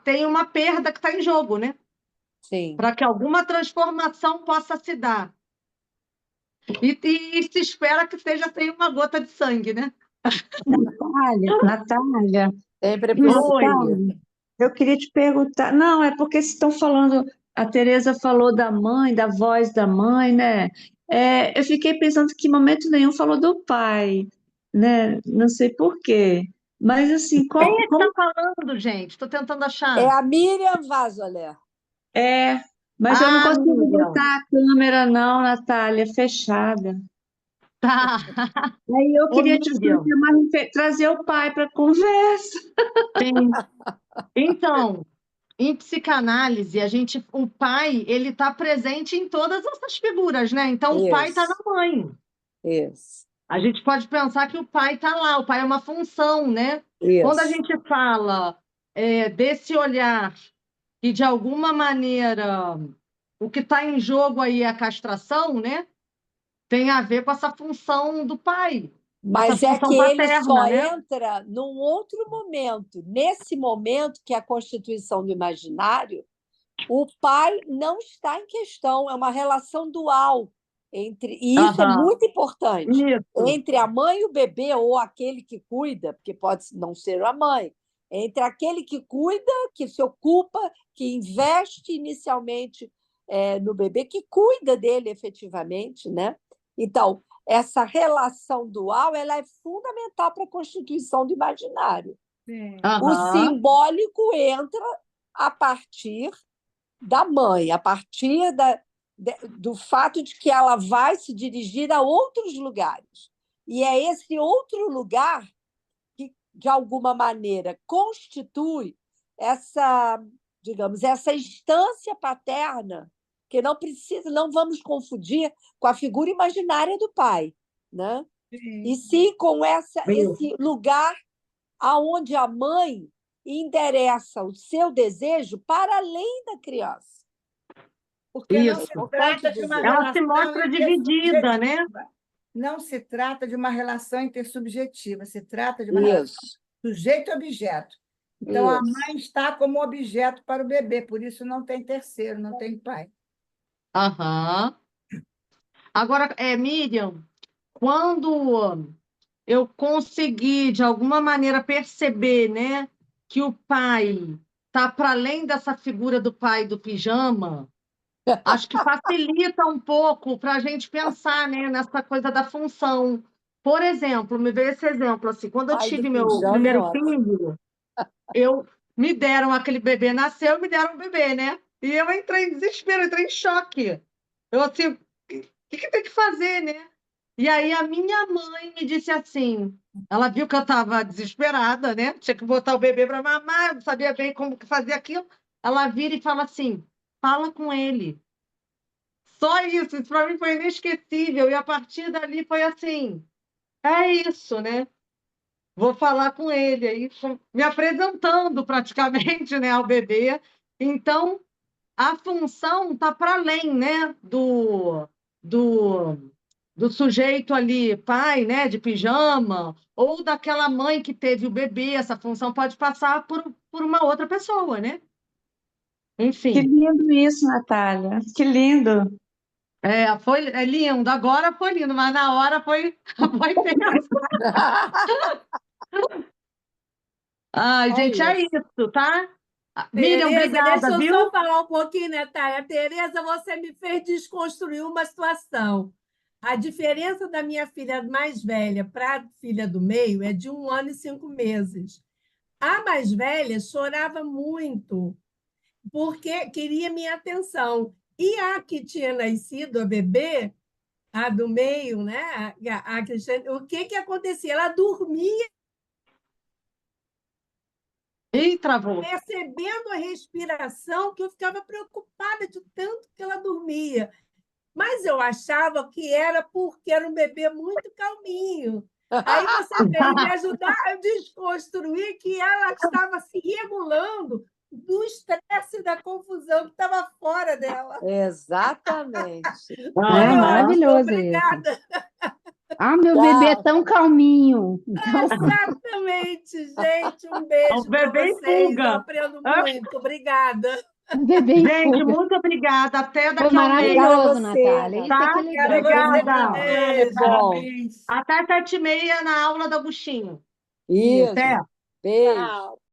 tem uma perda que está em jogo, né? Sim. Para que alguma transformação possa se dar. E se espera que seja sem uma gota de sangue, né? Natália, Sempre é Oi. possível. eu queria te perguntar. Não, é porque vocês estão falando. A Tereza falou da mãe, da voz da mãe, né? Eu fiquei pensando que em momento nenhum falou do pai, né? Não sei por quê. Mas assim, Quem é que está falando, gente? Estou tentando achar. É a Miriam Vazoler. Mas eu não consigo Miriam. botar a câmera, não, Natália, fechada. Tá. Aí eu Ô, queria te Miriam. trazer o pai para a conversa. Sim. Então, em psicanálise, o pai, ele está presente em todas essas figuras, né? Então, o pai está na Isso, mãe. isso, A gente pode pensar que o pai está lá, o pai é uma função, né? Quando a isso. gente fala desse olhar e, de alguma maneira, o que está em jogo aí é a castração, né? Tem a ver com essa função do pai, essa Mas é função que ele paterna, só né? entra num outro momento. Nesse momento, que é a constituição do imaginário, o pai não está em questão, é uma relação dual entre, e isso é Aham. muito importante, Isso. entre a mãe e o bebê, ou aquele que cuida, porque pode não ser a mãe, entre aquele que cuida, que se ocupa, que investe inicialmente no bebê, que cuida dele efetivamente, né? Então, essa relação dual ela é fundamental para a constituição do imaginário. O Aham. simbólico entra a partir da mãe, a partir do fato de que ela vai se dirigir a outros lugares. E é esse outro lugar que, de alguma maneira, constitui digamos, essa instância paterna, que não vamos confundir com a figura imaginária do pai, né? E sim com esse lugar aonde a mãe endereça o seu desejo para além da criança. Porque não Isso. se trata de uma Ela se relação mostra dividida, né? intersubjetiva. Não se trata de uma relação intersubjetiva, se trata de uma relação Isso, sujeito e objeto. Então, a isso. mãe está como objeto para o bebê, por isso não tem terceiro, não tem pai. Aham. Agora, Miriam, quando eu consegui, de alguma maneira, perceber, né, que o pai está para além dessa figura do pai do pijama, acho que facilita um pouco para a gente pensar, né, nessa coisa da função. Por exemplo, me veio esse exemplo, assim, quando eu Pai do tive meu pijama é primeiro ótimo. filho, me deram aquele bebê, nasceu, me deram um bebê, né? E eu entrei em desespero, entrei em choque. Eu assim, o que tem que fazer, né? E aí a minha mãe me disse assim, ela viu que eu estava desesperada, né? Tinha que botar o bebê para mamar, eu não sabia bem como que fazia aquilo. Ela vira e fala assim, fala com ele. Só isso para mim foi inesquecível. E a partir dali foi assim, é isso, né? Vou falar com ele, aí me apresentando praticamente, né, ao bebê. Então, a função está para além, né, do, do sujeito ali, pai, né, de pijama, ou daquela mãe que teve o bebê. Essa função pode passar por uma outra pessoa, né? Que Enfim, lindo isso, Natália. Que lindo. é lindo. Agora foi lindo, mas na hora foi tenso. Ai, gente, é isso. isso, tá? Miriam, Tereza, deixa obrigada, eu viu? só falar um pouquinho, Natália. Tereza, você me fez desconstruir uma situação. A diferença da minha filha mais velha para a filha do meio é de 1 ano e 5 meses. A mais velha chorava muito, porque queria minha atenção. E a que tinha nascido, a bebê, a do meio, né? A Cristiane, o que acontecia? Ela dormia Ih, travou. percebendo a respiração, que eu ficava preocupada de tanto que ela dormia. Mas eu achava que era porque era um bebê muito calminho. Aí você veio me ajudar a desconstruir que ela estava se regulando do estresse da confusão que estava fora dela. Exatamente. Foi maravilhoso ótimo, isso. obrigada. Meu bebê é tão calminho. Então, Exatamente, gente. Um O beijo para bebê em vocês. Eu fuga. aprendo muito. Obrigada. bebê em Gente, fuga. muito obrigada. Até Foi daqui a um mês, Obrigada a maravilhoso, você, Natália. Isso é tá? que é Obrigada legal. a você Obrigada. também. Muito bom. Parabéns. Até 7h30 na aula do Agostinho. Isso. Até. Beijo. Tchau.